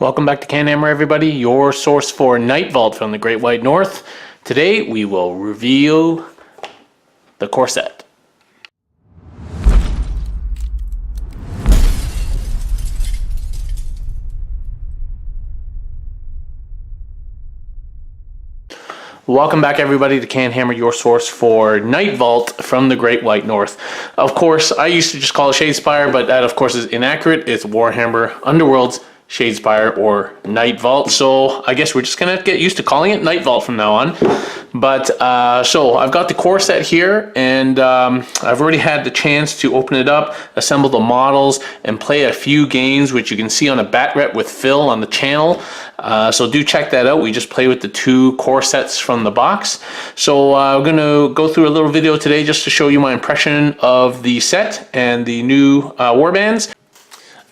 Welcome back to CanHammer, everybody, your source for Nightvault from the Great White North. Today we will review the core set. Welcome back, everybody, to CanHammer, your source for Nightvault from the Great White North. Of course, I used to just call it Shadespire, but that, of course, is inaccurate. It's Warhammer Underworlds, Shadespire, or Nightvault. So I guess we're just gonna get used to calling it Nightvault from now on. But so I've got the core set here, and I've already had the chance to open it up, assemble the models, and play a few games, which you can see on a bat rep with Phil on the channel. So do check that out. We just play with the two core sets from the box. So I'm gonna go through a little video today just to show you my impression of the set and the new warbands.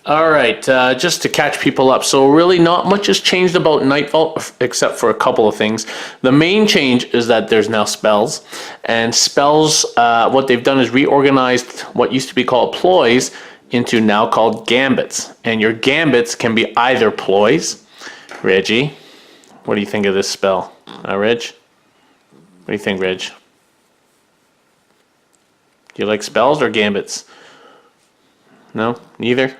Alright, just to catch people up, so really not much has changed about Nightvault except for a couple of things. The main change is that there's now spells, and spells, what they've done is reorganized what used to be called ploys into now called gambits. And your gambits can be either ploys. Reggie, what do you think of this spell? Reg? What do you think, Reg? Do you like spells or gambits? No? Neither?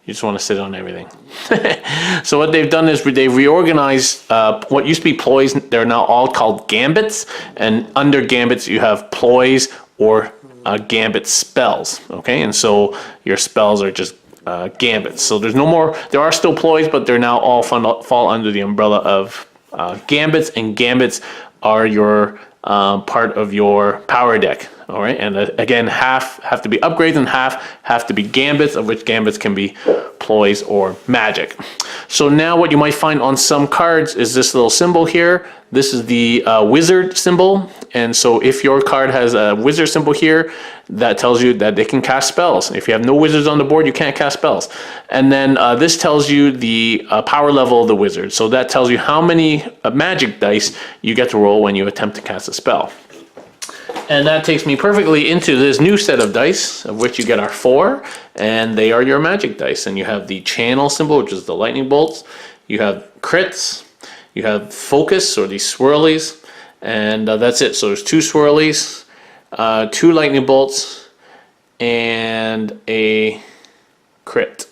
You just want to sit on everything. So what they've done is they've reorganized what used to be ploys. They're now all called gambits, and under gambits you have ploys or gambit spells. Okay, and so your spells are just gambits. So there's no more. There are still ploys, but they're now all fall under the umbrella of gambits, and gambits are your part of your power deck. All right, and again, half have to be upgrades and half have to be gambits, of which gambits can be ploys or magic. So now what you might find on some cards is this little symbol here. This is the wizard symbol, and so if your card has a wizard symbol here, that tells you that they can cast spells. If you have no wizards on the board, you can't cast spells. And then this tells you the power level of the wizard. So that tells you how many magic dice you get to roll when you attempt to cast a spell. And that takes me perfectly into this new set of dice, of which you get our 4, and they are your magic dice. And you have the channel symbol, which is the lightning bolts. You have crits, you have focus, or these swirlies, and that's it. So there's 2 swirlies, 2 lightning bolts, and a crit.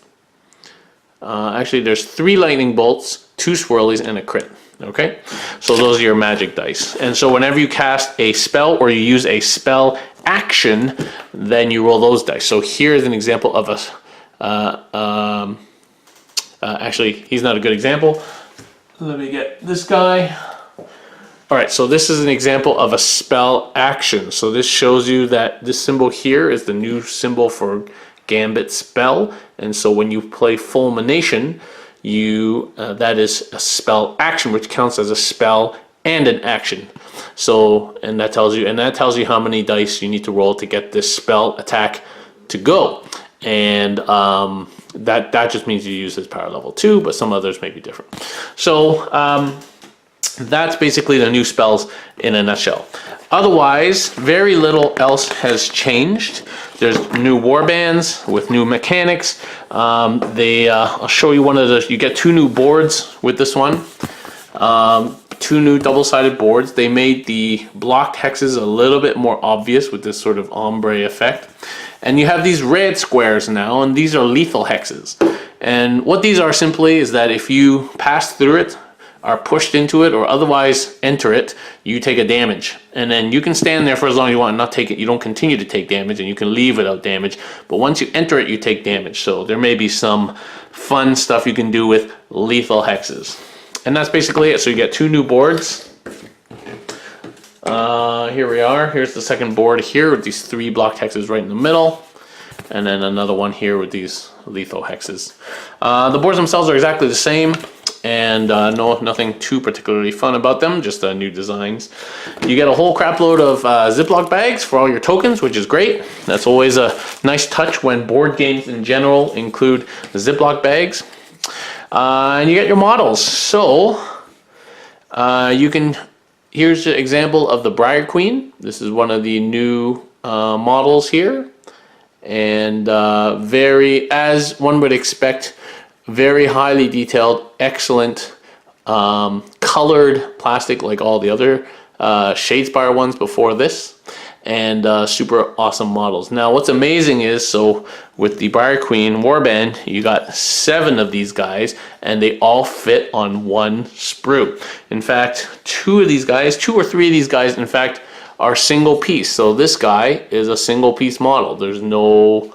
Actually, there's 3 lightning bolts, 2 swirlies, and a crit. Okay, so those are your magic dice. And so whenever you cast a spell or you use a spell action, then you roll those dice. So here's an example of a actually, he's not a good example. Let me get this guy. All right, so this is an example of a spell action. So this shows you that this symbol here is the new symbol for gambit spell. And so when you play Fulmination, that is a spell action, which counts as a spell and an action. So, and that tells you how many dice you need to roll to get this spell attack to go. And that just means you use this power level 2, but some others may be different. So that's basically the new spells in a nutshell. Otherwise, very little else has changed. There's new warbands with new mechanics. I'll show you one of the. You get 2 new boards with this one. 2 new double-sided boards. They made the blocked hexes a little bit more obvious with this sort of ombre effect. And you have these red squares now, and these are lethal hexes. And what these are simply is that if you pass through it, are pushed into it, or otherwise enter it, you take a damage. And then you can stand there for as long as you want and not take it. You don't continue to take damage, and you can leave without damage. But once you enter it, you take damage. So there may be some fun stuff you can do with lethal hexes. And that's basically it. So you get 2 new boards. Here we are. Here's the second board here with these 3 blocked hexes right in the middle. And then another one here with these lethal hexes. The boards themselves are exactly the same. And nothing too particularly fun about them, just new designs. You get a whole crap load of Ziploc bags for all your tokens, which is great. That's always a nice touch when board games in general include Ziploc bags. And you get your models. So here's an example of the Briar Queen. This is one of the new models here. And as one would expect, Very highly detailed, excellent colored plastic like all the other Shadespire ones before this, and super awesome models. Now what's amazing is, so with the Briar Queen Warband, you got 7 of these guys, and they all fit on one sprue. In fact, 2 or 3 of these guys, in fact, are single piece. So this guy is a single piece model. There's no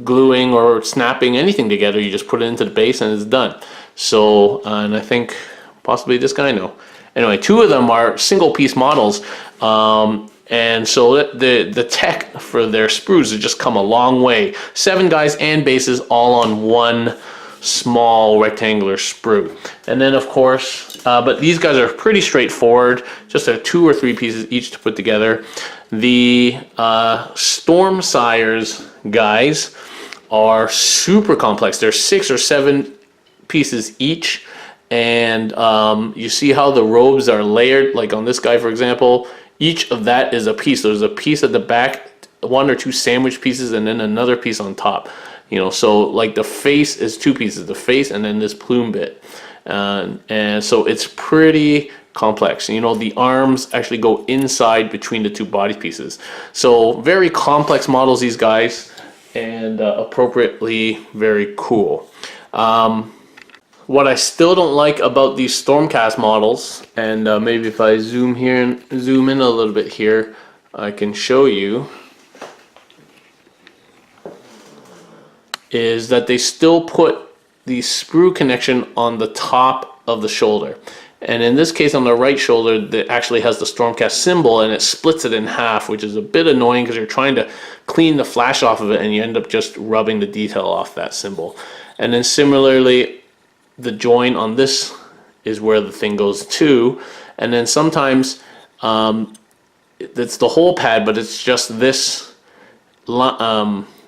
gluing or snapping anything together. You just put it into the base and it's done. So and I think possibly this guy, no, anyway, 2 of them are single piece models, and so the tech for their sprues has just come a long way. 7 guys and bases all on one small rectangular sprue. And then of course, but these guys are pretty straightforward, just 2 or 3 pieces each to put together. The Stormsires guys are super complex. They're 6 or 7 pieces each, and you see how the robes are layered, like on this guy for example. Each of that is a piece. There's a piece at the back, 1 or 2 sandwich pieces, and then another piece on top. You know, so like the face is 2 pieces, the face and then this plume bit, and so it's pretty complex. You know, the arms actually go inside between the 2 body pieces. So very complex models, these guys, and appropriately very cool. What I still don't like about these Stormcast models, and maybe if I zoom here and zoom in a little bit here, I can show you, is that they still put the sprue connection on the top of the shoulder. And in this case, on the right shoulder, that actually has the Stormcast symbol, and it splits it in half, which is a bit annoying because you're trying to clean the flash off of it and you end up just rubbing the detail off that symbol. And then similarly, the join on this is where the thing goes to. And then sometimes it's the whole pad, but it's just this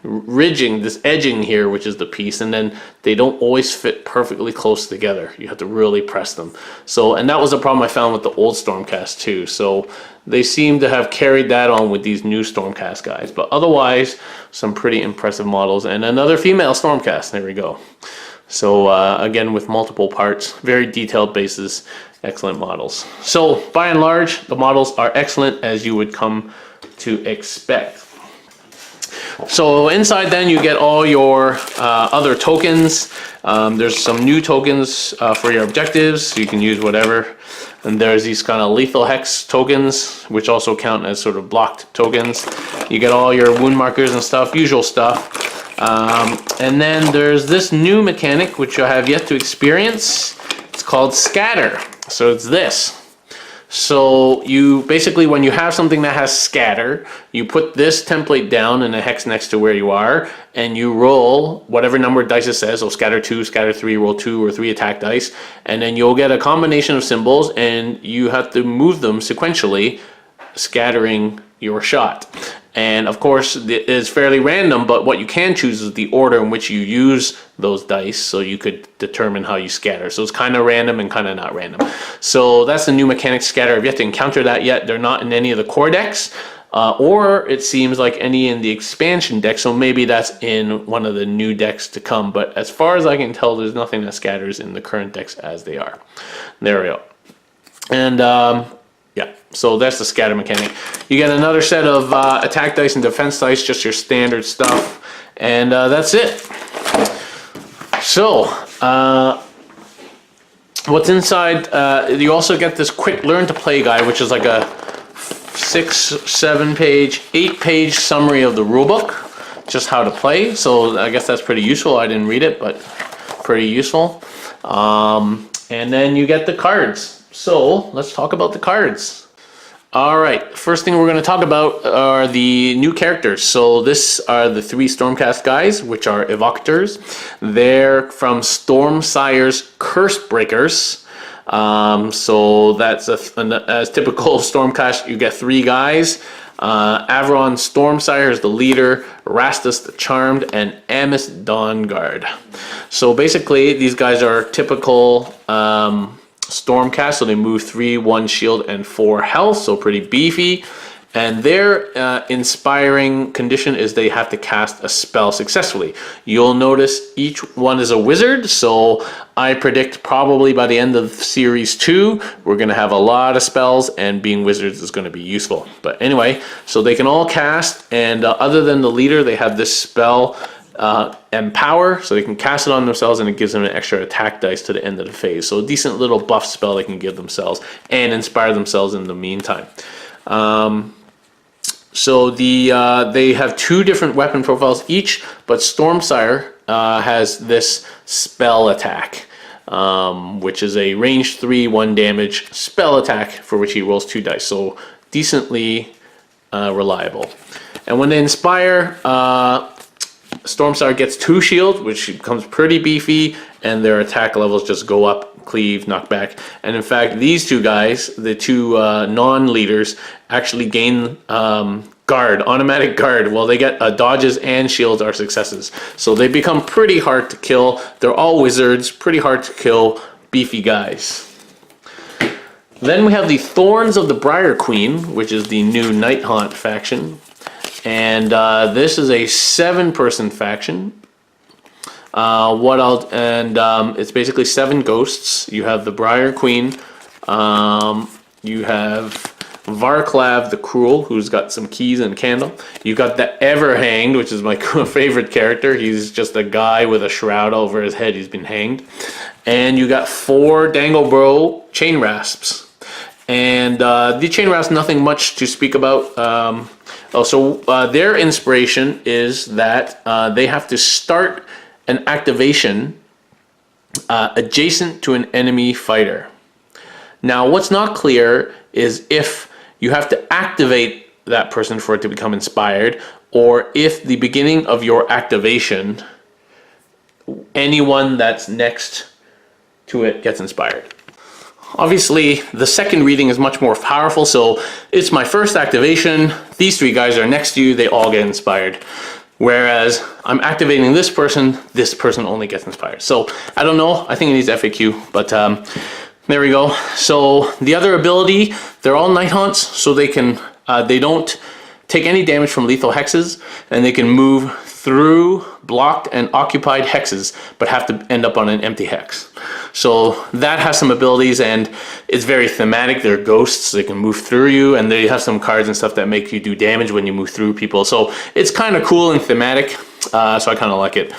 ridging, this edging here, which is the piece, and then they don't always fit perfectly close together. You have to really press them. So, and that was a problem I found with the old Stormcast too. So they seem to have carried that on with these new Stormcast guys. But otherwise, some pretty impressive models. And another female Stormcast, there we go. So again, with multiple parts, very detailed bases, excellent models. So by and large, the models are excellent as you would come to expect. So inside then you get all your other tokens. There's some new tokens for your objectives, so you can use whatever. And there's these kind of lethal hex tokens, which also count as sort of blocked tokens. You get all your wound markers and stuff, usual stuff. And then there's this new mechanic, which I have yet to experience. It's called Scatter. So it's this. So you basically, when you have something that has scatter, you put this template down in a hex next to where you are, and you roll whatever number of dice it says. So scatter 2, scatter 3, roll 2 or 3 attack dice, and then you'll get a combination of symbols, and you have to move them sequentially, scattering your shot. And of course, it is fairly random, but what you can choose is the order in which you use those dice, so you could determine how you scatter. So it's kind of random and kind of not random. So that's the new mechanic, Scatter. I've yet to encounter that yet. They're not in any of the core decks, or it seems like any in the expansion deck, so maybe that's in one of the new decks to come. But as far as I can tell, there's nothing that scatters in the current decks as they are. There we go. And yeah, so that's the scatter mechanic. You get another set of attack dice and defense dice, just your standard stuff, and that's it. So, what's inside, you also get this quick learn to play guide, which is like a 6, 7 page, 8 page summary of the rulebook, just how to play. So I guess that's pretty useful. I didn't read it, but pretty useful. And then you get the cards. So let's talk about the cards. All right, first thing we're going to talk about are the new characters. So this are the 3 Stormcast guys, which are Evocators. They're from Stormsire's Cursebreakers. So that's as typical Stormcast, you get 3 guys. Avron Stormsire is the leader, Rastus the Charmed, and Amos Dawnguard. So basically, these guys are typical Stormcast, so they move 3, 1 shield, and 4 health, so pretty beefy. And their inspiring condition is they have to cast a spell successfully. You'll notice each one is a wizard, so I predict probably by the end of Series 2, we're going to have a lot of spells, and being wizards is going to be useful. But anyway, so they can all cast, and other than the leader, they have this spell Empower, so they can cast it on themselves, and it gives them an extra attack dice to the end of the phase. So a decent little buff spell they can give themselves and inspire themselves in the meantime. So they have 2 different weapon profiles each, but Stormsire has this spell attack, which is a range 3, 1 damage spell attack for which he rolls 2 dice. So decently reliable. And when they inspire, Stormsire gets 2 shield, which becomes pretty beefy, and their attack levels just go up, cleave, knock back. And in fact, these 2 guys, the 2 non-leaders, actually gain guard, automatic guard. Well, they get dodges and shields are successes. So they become pretty hard to kill. They're all wizards, pretty hard to kill, beefy guys. Then we have the Thorns of the Briar Queen, which is the new Nightvault faction. And this is a 7-person faction. It's basically 7 ghosts. You have the Briar Queen. You have Varclav the Cruel, who's got some keys and a candle. You got the Everhanged, which is my favorite character. He's just a guy with a shroud over his head. He's been hanged. And you got 4 Danglebro Chain Rasps. And the Chain Rasps, nothing much to speak about. Their inspiration is that they have to start an activation adjacent to an enemy fighter. Now, what's not clear is if you have to activate that person for it to become inspired, or if the beginning of your activation, anyone that's next to it gets inspired. Obviously, the second reading is much more powerful, so it's my first activation. These 3 guys are next to you, they all get inspired. Whereas I'm activating this person only gets inspired. So I don't know, I think it needs FAQ, but there we go. So the other ability, they're all Night Haunts, so they don't take any damage from lethal hexes, and they can move through blocked and occupied hexes, but have to end up on an empty hex. So that has some abilities, and it's very thematic. They're ghosts, they can move through you, and they have some cards and stuff that make you do damage when you move through people. So it's kind of cool and thematic, so I kind of like it.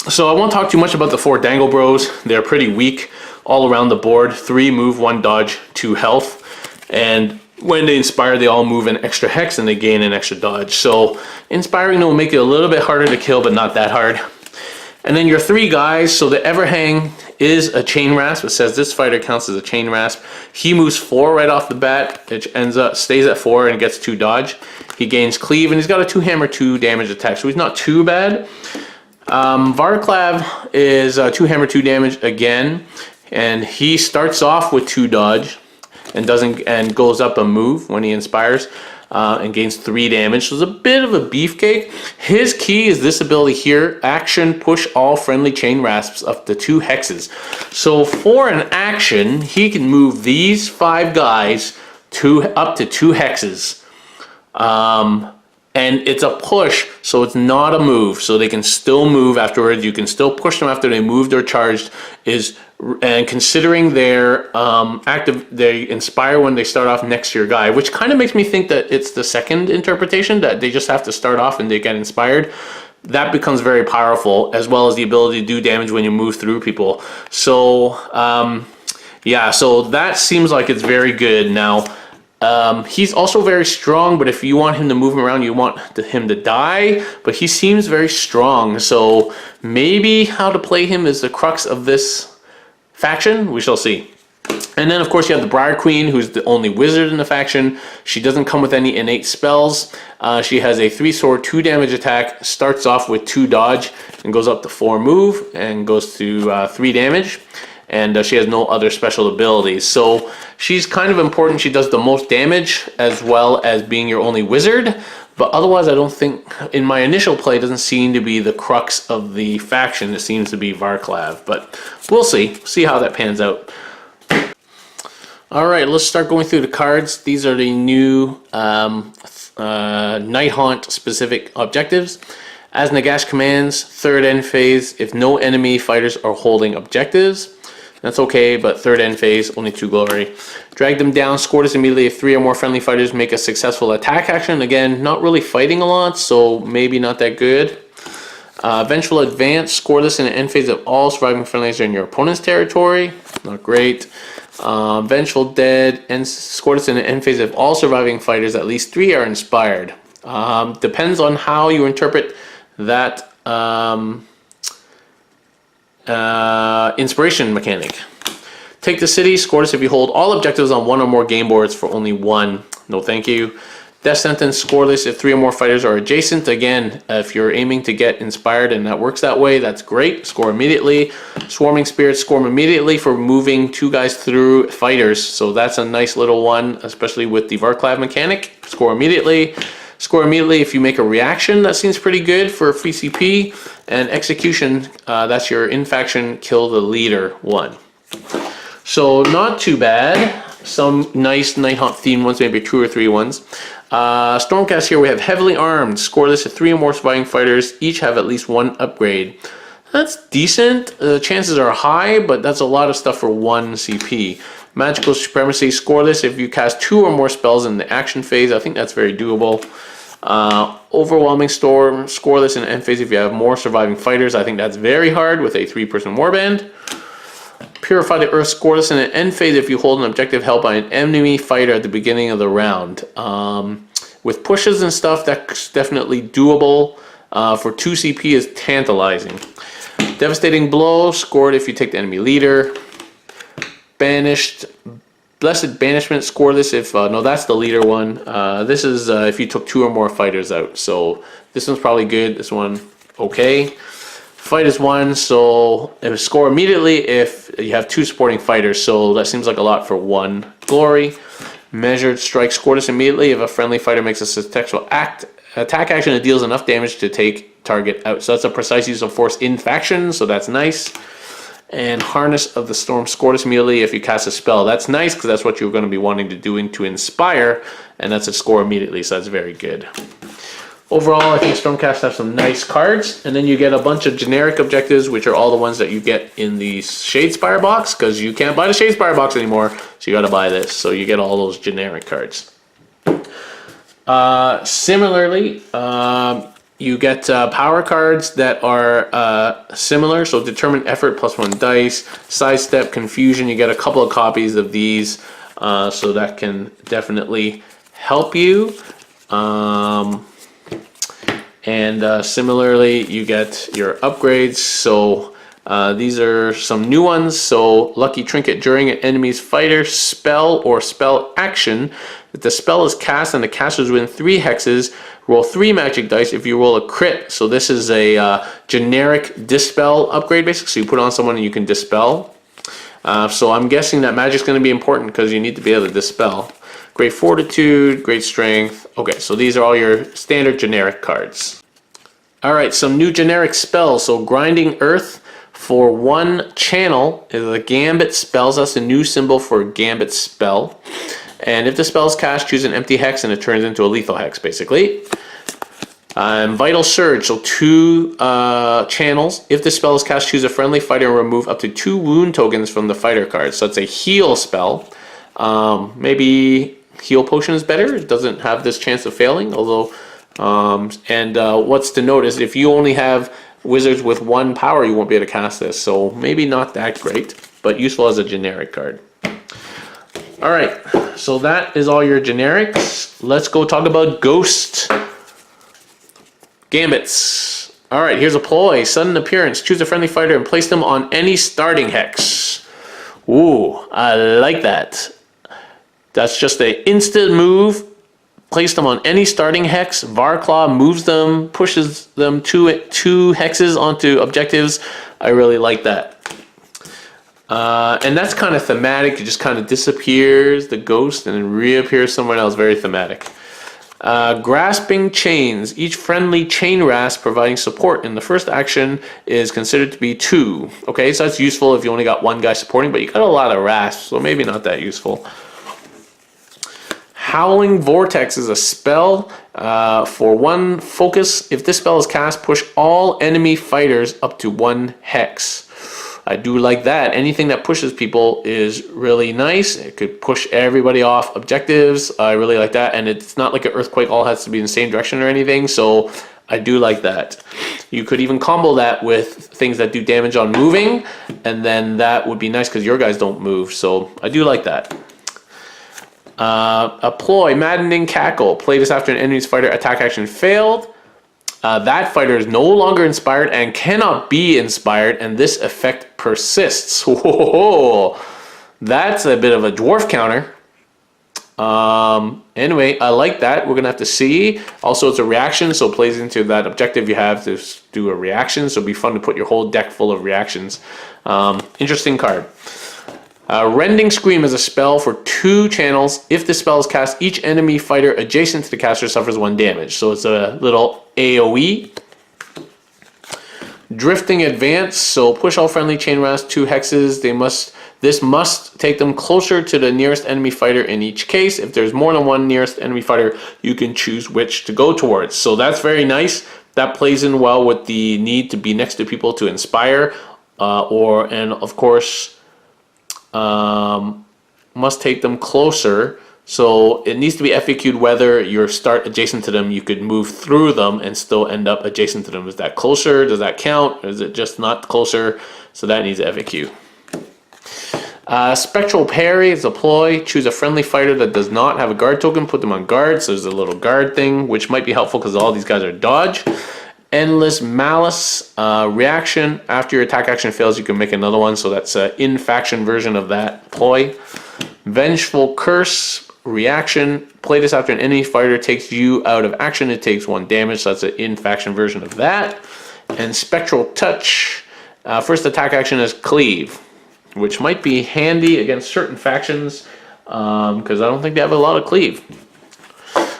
So I won't talk too much about the 4 Danglebros. They're pretty weak all around the board. 3 move, 1 dodge, 2 health, and when they inspire, they all move an extra hex and they gain an extra dodge. So inspiring will make it a little bit harder to kill, but not that hard. And then your 3 guys, so the Everhang is a Chain Rasp. It says this fighter counts as a Chain Rasp. He moves 4 right off the bat. It stays at 4 and gets 2 dodge. He gains cleave, and he's got a 2 hammer, 2 damage attack, so he's not too bad. Varclav is 2 hammer, 2 damage again, and he starts off with 2 dodge. And goes up a move when he inspires and gains 3 damage. So it's a bit of a beefcake. His key is this ability here: action, push all friendly Chain Rasps up to 2 hexes. So for an action, he can move these 5 guys up to 2 hexes. And it's a push, so it's not a move. So they can still move afterwards. You can still push them after they moved or charged. And considering their they inspire when they start off next to your guy, which kind of makes me think that it's the second interpretation, that they just have to start off and they get inspired. That becomes very powerful, as well as the ability to do damage when you move through people. So yeah, so that seems like it's very good. Now he's also very strong, but if you want him to move him around, you want him to die, but he seems very strong. So maybe how to play him is the crux of this faction. We shall see. And then of course you have the Briar Queen, who's the only wizard in the faction. She doesn't come with any innate spells. She has a 3 sword, 2 damage attack, starts off with 2 dodge, and goes up to 4 move, and goes to 3 damage. And she has no other special abilities. So she's kind of important. She does the most damage, as well as being your only wizard. But otherwise, I don't think, in my initial play, it doesn't seem to be the crux of the faction. It seems to be Varclav. But we'll see how that pans out. All right, let's start going through the cards. These are the new Night Haunt specific objectives. As Nagash commands, third end phase, if no enemy fighters are holding objectives. That's okay, but third end phase, only 2 glory. Drag them down, score this immediately if 3 or more friendly fighters make a successful attack action. Again, not really fighting a lot, so maybe not that good. Vengeful advance, score this in the end phase of all surviving friendlies in your opponent's territory. Not great. Vengeful dead, and score this in the end phase of all surviving fighters, at least 3 are inspired. Depends on how you interpret that inspiration mechanic. Take the city, score this if you hold all objectives on 1 or more game boards for only 1. No thank you. Death sentence, score this if 3 or more fighters are adjacent. Again, if you're aiming to get inspired and that works that way, that's great. Score immediately. Swarming spirits, score immediately for moving 2 guys through fighters. So that's a nice little one, especially with the Varklav mechanic. Score immediately. Score immediately if you make a reaction. That seems pretty good for free CP. And execution, that's your in-faction kill the leader one. So not too bad. Some nice Night Haunt themed ones, maybe 2 or 3 ones. Stormcast here, we have heavily armed. Score this if 3 or more surviving fighters each have at least 1 upgrade. That's decent. The chances are high, but that's a lot of stuff for 1 CP. Magical Supremacy, score this if you cast 2 or more spells in the action phase. I think that's very doable. Overwhelming Storm, score this in the end phase if you have more surviving fighters. I think that's very hard with a 3-person warband. Purify the Earth, score this in the end phase if you hold an objective held by an enemy fighter at the beginning of the round. With pushes and stuff, that's definitely doable. For 2 CP is tantalizing. Devastating Blow, scored if you take the enemy leader. Banished, Blessed Banishment, score this if, no, that's the leader one. This is if you took 2 or more fighters out. So this one's probably good, this one okay. Fight is 1, so it will score immediately if you have 2 supporting fighters, so that seems like a lot for 1 glory. Measured Strike, score this immediately if a friendly fighter makes a successful attack action that deals enough damage to take target out. So that's a precise use of force in faction, so that's nice. And Harness of the Storm, score this immediately if you cast a spell. That's nice because that's what you're going to be wanting to do to inspire, and that's a score immediately, so that's very good. Overall, I think Stormcast have some nice cards, and then you get a bunch of generic objectives, which are all the ones that you get in the Shadespire box, because you can't buy the Shadespire box anymore, so you got to buy this. So you get all those generic cards. Similarly, you get power cards that are similar, so Determined Effort +1 dice, Sidestep, Confusion, you get a couple of copies of these, so that can definitely help you. And similarly, you get your upgrades. So these are some new ones. So Lucky Trinket, during an enemy's fighter spell or spell action, if the spell is cast and the caster's within 3 hexes, roll 3 magic dice if you roll a crit. So this is a generic dispel upgrade, basically. So you put on someone and you can dispel. So I'm guessing that magic's going to be important because you need to be able to dispel. Great Fortitude, Great Strength. Okay, so these are all your standard generic cards. Alright, some new generic spells. So Grinding Earth for 1 channel is a Gambit spells. That's a new symbol for Gambit spell. And if the spell is cast, choose an empty hex and it turns into a lethal hex, basically. Vital Surge, so 2 channels. If the spell is cast, choose a friendly fighter and remove up to 2 wound tokens from the fighter card. So it's a heal spell. Maybe Heal Potion is better. It doesn't have this chance of failing, although, what's to note is if you only have wizards with 1 power, you won't be able to cast this. So maybe not that great, but useful as a generic card. All right, so that is all your generics. Let's go talk about Ghost Gambits. All right, here's a ploy. Sudden appearance. Choose a friendly fighter and place them on any starting hex. Ooh, I like that. That's just an instant move. Place them on any starting hex. Varklaw moves them, pushes them 2 hexes onto objectives. I really like that. And that's kind of thematic. It just kind of disappears, the ghost, and then reappears somewhere else. Very thematic. Grasping chains. Each friendly chain rasp providing support in the first action is considered to be 2. Okay, so that's useful if you only got one guy supporting, but you got a lot of rasps, so maybe not that useful. Howling Vortex is a spell for 1 focus. If this spell is cast, push all enemy fighters up to 1 hex. I do like that. Anything that pushes people is really nice. It could push everybody off objectives. I really like that. And it's not like an earthquake all has to be in the same direction or anything. So I do like that. You could even combo that with things that do damage on moving. And then that would be nice because your guys don't move. So I do like that. A ploy, Maddening Cackle. Play this after an enemy's fighter attack action failed. That fighter is no longer inspired and cannot be inspired, and this effect persists. Whoa, that's a bit of a dwarf counter. Anyway, I like that. We're gonna have to see. Also, it's a reaction, so it plays into that objective you have to do a reaction. So it'll be fun to put your whole deck full of reactions. Interesting card. Rending Scream is a spell for 2 channels. If the spell is cast, each enemy fighter adjacent to the caster suffers 1 damage. So it's a little AoE. Drifting Advance. So push all friendly chain rasps 2 hexes. This must take them closer to the nearest enemy fighter in each case. If there's more than 1 nearest enemy fighter, you can choose which to go towards. So that's very nice. That plays in well with the need to be next to people to inspire. And of course, must take them closer. So it needs to be FAQ'd whether you start adjacent to them, you could move through them and still end up adjacent to them. Is that closer? Does that count? Or is it just not closer? So that needs FAQ. Spectral Parry is a ploy. Choose a friendly fighter that does not have a guard token, put them on guard. So there's a little guard thing, which might be helpful because all these guys are dodge. Endless Malice, reaction. After your attack action fails, you can make another one. So that's an in-faction version of that ploy. Vengeful Curse, reaction. Play this after an enemy fighter takes you out of action. It takes 1 damage. So that's an in-faction version of that. And Spectral Touch. First attack action is Cleave, which might be handy against certain factions because I don't think they have a lot of Cleave.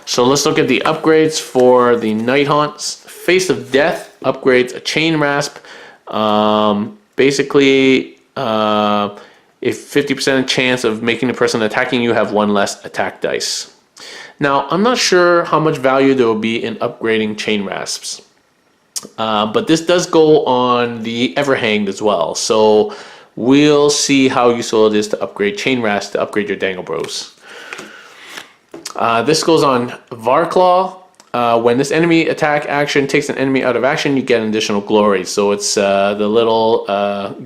So let's look at the upgrades for the Night Haunts. Face of Death upgrades a chain rasp. Basically, if 50% chance of making the person attacking you have 1 less attack dice. Now, I'm not sure how much value there will be in upgrading chain rasps. But this does go on the Everhanged as well. So we'll see how useful it is to upgrade chain rasps to upgrade your Dangle Bros. This goes on Varclaw. When this enemy attack action takes an enemy out of action, you get an additional glory. So it's the little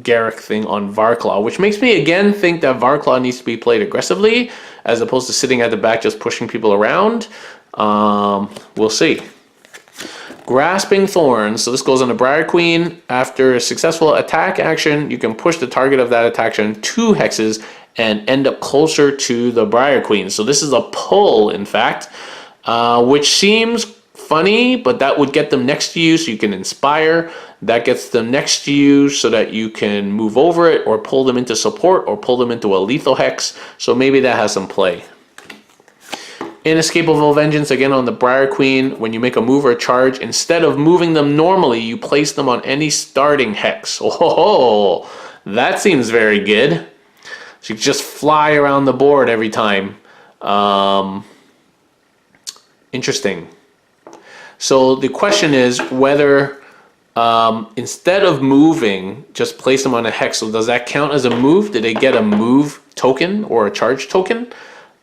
Garrick thing on Varclaw, which makes me again think that Varclaw needs to be played aggressively as opposed to sitting at the back just pushing people around. We'll see. Grasping Thorns. So this goes on the Briar Queen. After a successful attack action, you can push the target of that attack action 2 hexes and end up closer to the Briar Queen. So this is a pull, in fact. Which seems funny, but that would get them next to you so you can inspire. That gets them next to you so that you can move over it or pull them into support or pull them into a lethal hex. So maybe that has some play. Inescapable Vengeance, again on the Briar Queen. When you make a move or a charge, instead of moving them normally, you place them on any starting hex. Oh, that seems very good. So you just fly around the board every time. Interesting. So the question is whether instead of moving, just place them on a hex. So does that count as a move? Did they get a move token or a charge token?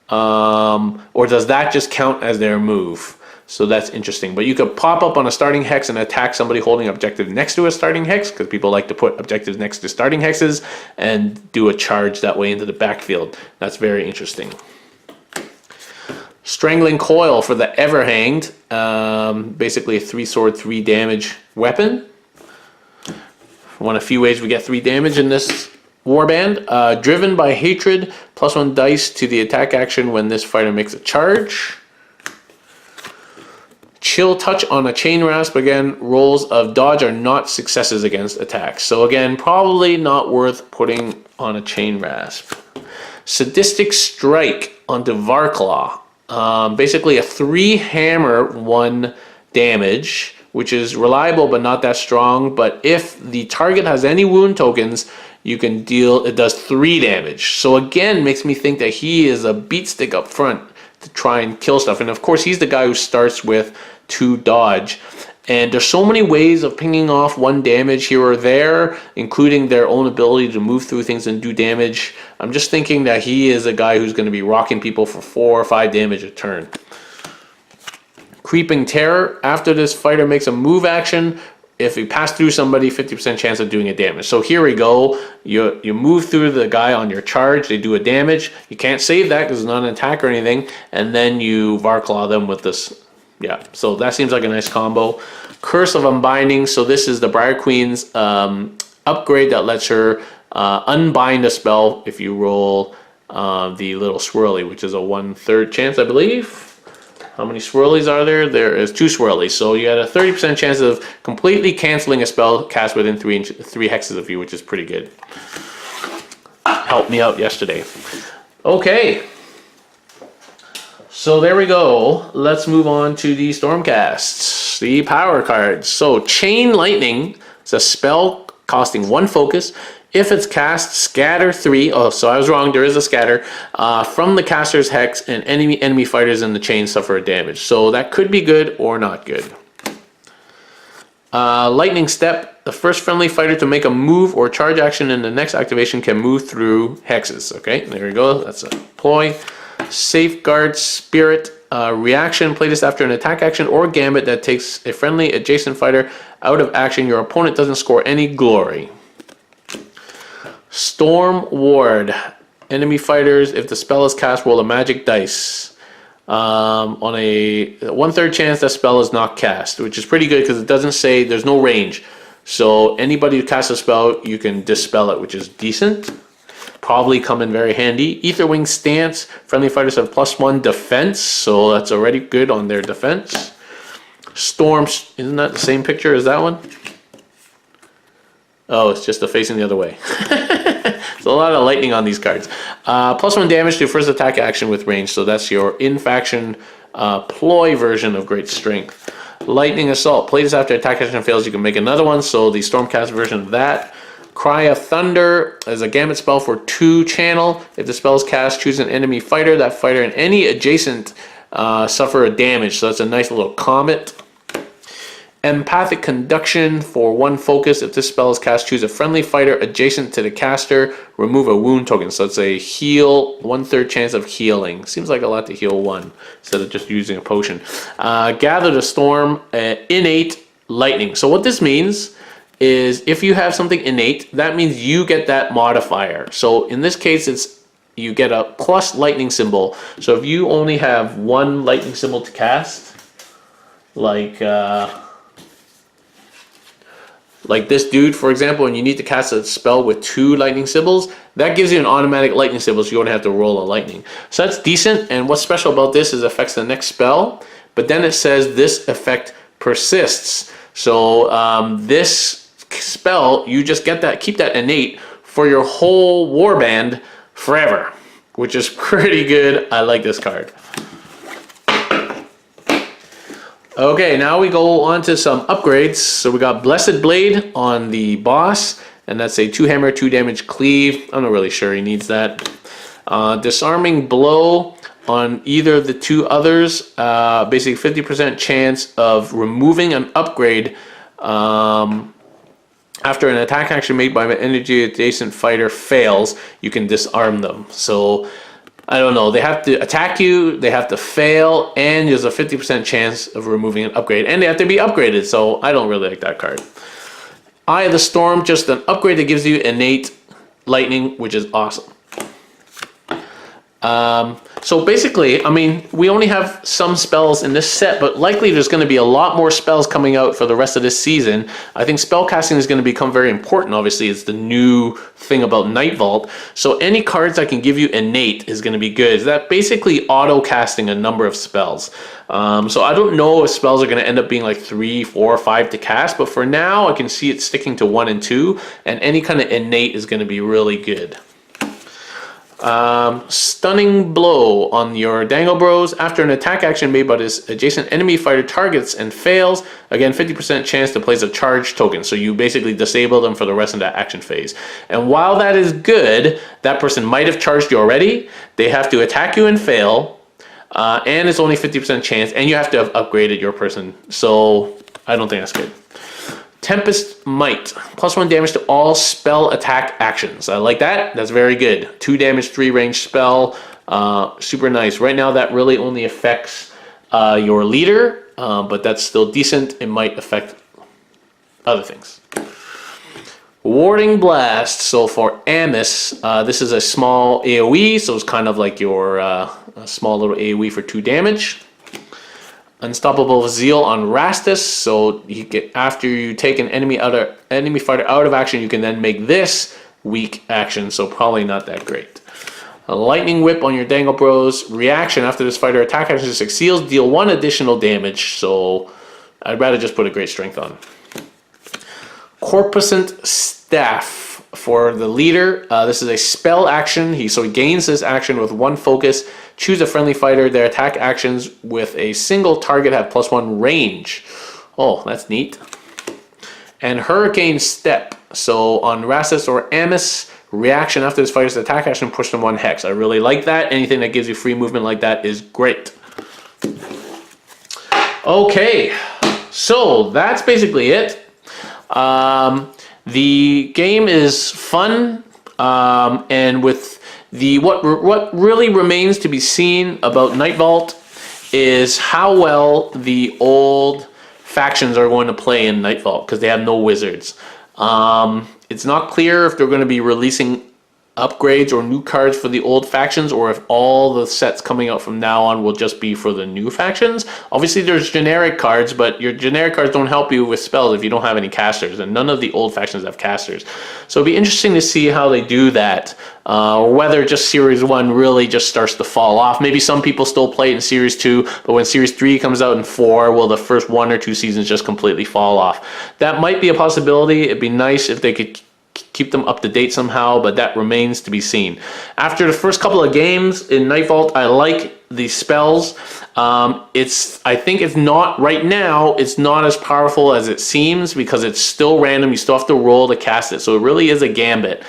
Or does that just count as their move? So that's interesting. But you could pop up on a starting hex and attack somebody holding objective next to a starting hex, because people like to put objectives next to starting hexes and do a charge that way into the backfield. That's very interesting. Strangling Coil for the Everhanged. Basically a 3-sword, 3 damage weapon. One of a few ways we get 3 damage in this warband. Driven by Hatred, +1 dice to the attack action when this fighter makes a charge. Chill Touch on a Chain Rasp. Again, rolls of dodge are not successes against attacks. So again, probably not worth putting on a Chain Rasp. Sadistic Strike onto Varclaw. basically a 3 hammer, 1 damage, which is reliable but not that strong. But if the target has any wound tokens, you can deal, it does 3 damage. So again, makes me think that he is a beat stick up front to try and kill stuff. And of course, he's the guy who starts with 2 dodge. And there's so many ways of pinging off 1 damage here or there, including their own ability to move through things and do damage. I'm just thinking that he is a guy who's going to be rocking people for 4 or 5 damage a turn. Creeping Terror. After this fighter makes a move action, if you pass through somebody, 50% chance of doing a damage. So here we go. You move through the guy on your charge. They do a damage. You can't save that because it's not an attack or anything. And then you Varclaw them with this. Yeah, so that seems like a nice combo. Curse of Unbinding. So this is the Briar Queen's upgrade that lets her unbind a spell if you roll the little swirly, which is a 1/3 chance, I believe. How many swirlies are there? There is 2 swirlies. So you had a 30% chance of completely canceling a spell cast within 3 hexes of you, which is pretty good. Helped me out yesterday. Okay. So there we go. Let's move on to the Stormcasts, the power cards. So Chain Lightning is a spell costing 1 focus. If it's cast, scatter 3. Oh, so I was wrong. There is a scatter from the caster's hex, and enemy fighters in the chain suffer a damage. So that could be good or not good. Lightning Step. The first friendly fighter to make a move or charge action in the next activation can move through hexes. Okay, there we go. That's a ploy. Safeguard Spirit. Reaction. Play this after an attack action or gambit that takes a friendly adjacent fighter out of action. Your opponent doesn't score any glory. Storm Ward. Enemy fighters, if the spell is cast, roll a magic dice. On a 1/3 chance that spell is not cast, which is pretty good because it doesn't say, there's no range. So anybody who casts a spell, you can dispel it, which is decent. Probably come in very handy. Aetherwing Stance. Friendly fighters have +1 defense, so that's already good on their defense. Storms. Isn't that the same picture as that one? Oh, it's just facing the other way. There's a lot of lightning on these cards. +1 damage to first attack action with range. So that's your in-faction ploy version of Great Strength. Lightning Assault. Play this after attack action fails. You can make another one. So the Stormcast version of that. Cry of Thunder is a gambit spell for 2 channel. If the spell is cast, choose an enemy fighter. That fighter and any adjacent suffer a damage. So that's a nice little comet. Empathic Conduction for 1 focus. If this spell is cast, choose a friendly fighter adjacent to the caster. Remove a wound token. So it's a heal, 1/3 chance of healing. Seems like a lot to heal 1 instead of just using a potion. Gather the Storm. Innate Lightning. So what this means is if you have something innate, that means you get that modifier. So in this case, you get a plus lightning symbol. So if you only have 1 lightning symbol to cast, like this dude, for example, and you need to cast a spell with 2 lightning symbols, that gives you an automatic lightning symbol, so you don't have to roll a lightning. So that's decent, and what's special about this is it affects the next spell, but then it says this effect persists. So this spell, you just get that, keep that innate for your whole warband forever, which is pretty good. I like this card. Okay, now we go on to some upgrades. So we got Blessed Blade on the boss, and that's a 2 hammer, 2 damage cleave. I'm not really sure he needs that. Disarming Blow on either of the 2 others. Basically 50% chance of removing an upgrade after an attack action made by an energy adjacent fighter fails, you can disarm them. So I don't know, they have to attack you, they have to fail, and there's a 50% chance of removing an upgrade, and they have to be upgraded, so I don't really like that card. Eye of the Storm, just an upgrade that gives you innate lightning, which is awesome. So basically, I mean, we only have some spells in this set, but likely there's going to be a lot more spells coming out for the rest of this season. I think spellcasting is going to become very important. Obviously, it's the new thing about Nightvault. So any cards that can give you innate is going to be good. That basically auto-casting a number of spells. So I don't know if spells are going to end up being like 3, 4, 5 to cast, but for now, I can see it sticking to 1 and 2, and any kind of innate is going to be really good. Stunning blow on your Dangle Bros. After an attack action made by this adjacent enemy fighter targets and fails, again 50% chance to place a charge token. So you basically disable them for the rest of that action phase. And while that is good, that person might have charged you already. They have to attack you and fail, and it's only 50% chance, and you have to have upgraded your person. So I don't think that's good. Tempest Might, +1 damage to all spell attack actions. I like that. That's very good. 2 damage, 3 range spell. Super nice. Right now that really only affects your leader, but that's still decent. It might affect other things. Warding Blast. So for Amos, this is a small AoE, so it's kind of like your small little AoE for 2 damage. Unstoppable Zeal on Rastus, so you get, after you take an enemy fighter out of action, you can then make this weak action, so probably not that great. A Lightning Whip on your Dangle Bros. Reaction after this fighter attack action succeeds, deal 1 additional damage, so I'd rather just put a great strength on. Corpuscent Staff for the leader. This is a spell action. So he gains this action with 1 focus. Choose a friendly fighter. Their attack actions with a single target have +1 range. Oh, that's neat. And Hurricane Step. So on Rastus or Amos, reaction after this fighter's attack action, push them 1 hex. I really like that. Anything that gives you free movement like that is great. Okay, so that's basically it. The game is fun, and with what really remains to be seen about Nightvault is how well the old factions are going to play in Nightvault, because they have no wizards. It's not clear if they're going to be releasing upgrades or new cards for the old factions, or if all the sets coming out from now on will just be for the new factions. Obviously there's generic cards, but your generic cards don't help you with spells if you don't have any casters, and none of the old factions have casters. So it'll be interesting to see how they do that, whether just Series 1 really just starts to fall off. Maybe some people still play it in Series 2, but when Series 3 comes out in 4, will the first 1 or 2 seasons just completely fall off? That might be a possibility. It'd be nice if they could keep them up to date somehow, but that remains to be seen. After the first couple of games in Nightvault, I like the spells. I think it's not, right now, it's not as powerful as it seems, because it's still random. You still have to roll to cast it, so it really is a gambit,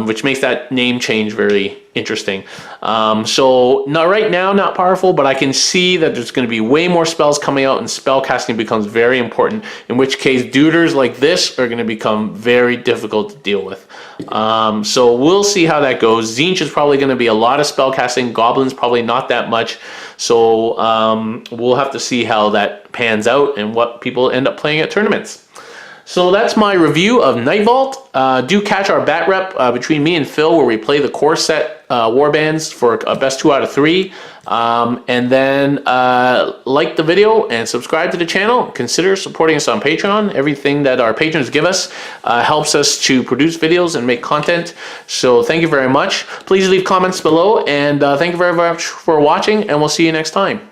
which makes that name change very interesting. So not right now, not powerful, but I can see that there's going to be way more spells coming out, and spell casting becomes very important, in which case duders like this are going to become very difficult to deal with. So we'll see how that goes. Tzeentch is probably going to be a lot of spell casting. Goblins probably not that much. So we'll have to see how that pans out and what people end up playing at tournaments. So that's my review of Nightvault. Do catch our bat rep between me and Phil, where we play the core set warbands for a best 2 out of 3. And then like the video and subscribe to the channel. Consider supporting us on Patreon. Everything that our patrons give us helps us to produce videos and make content. So thank you very much. Please leave comments below, and thank you very much for watching, and we'll see you next time.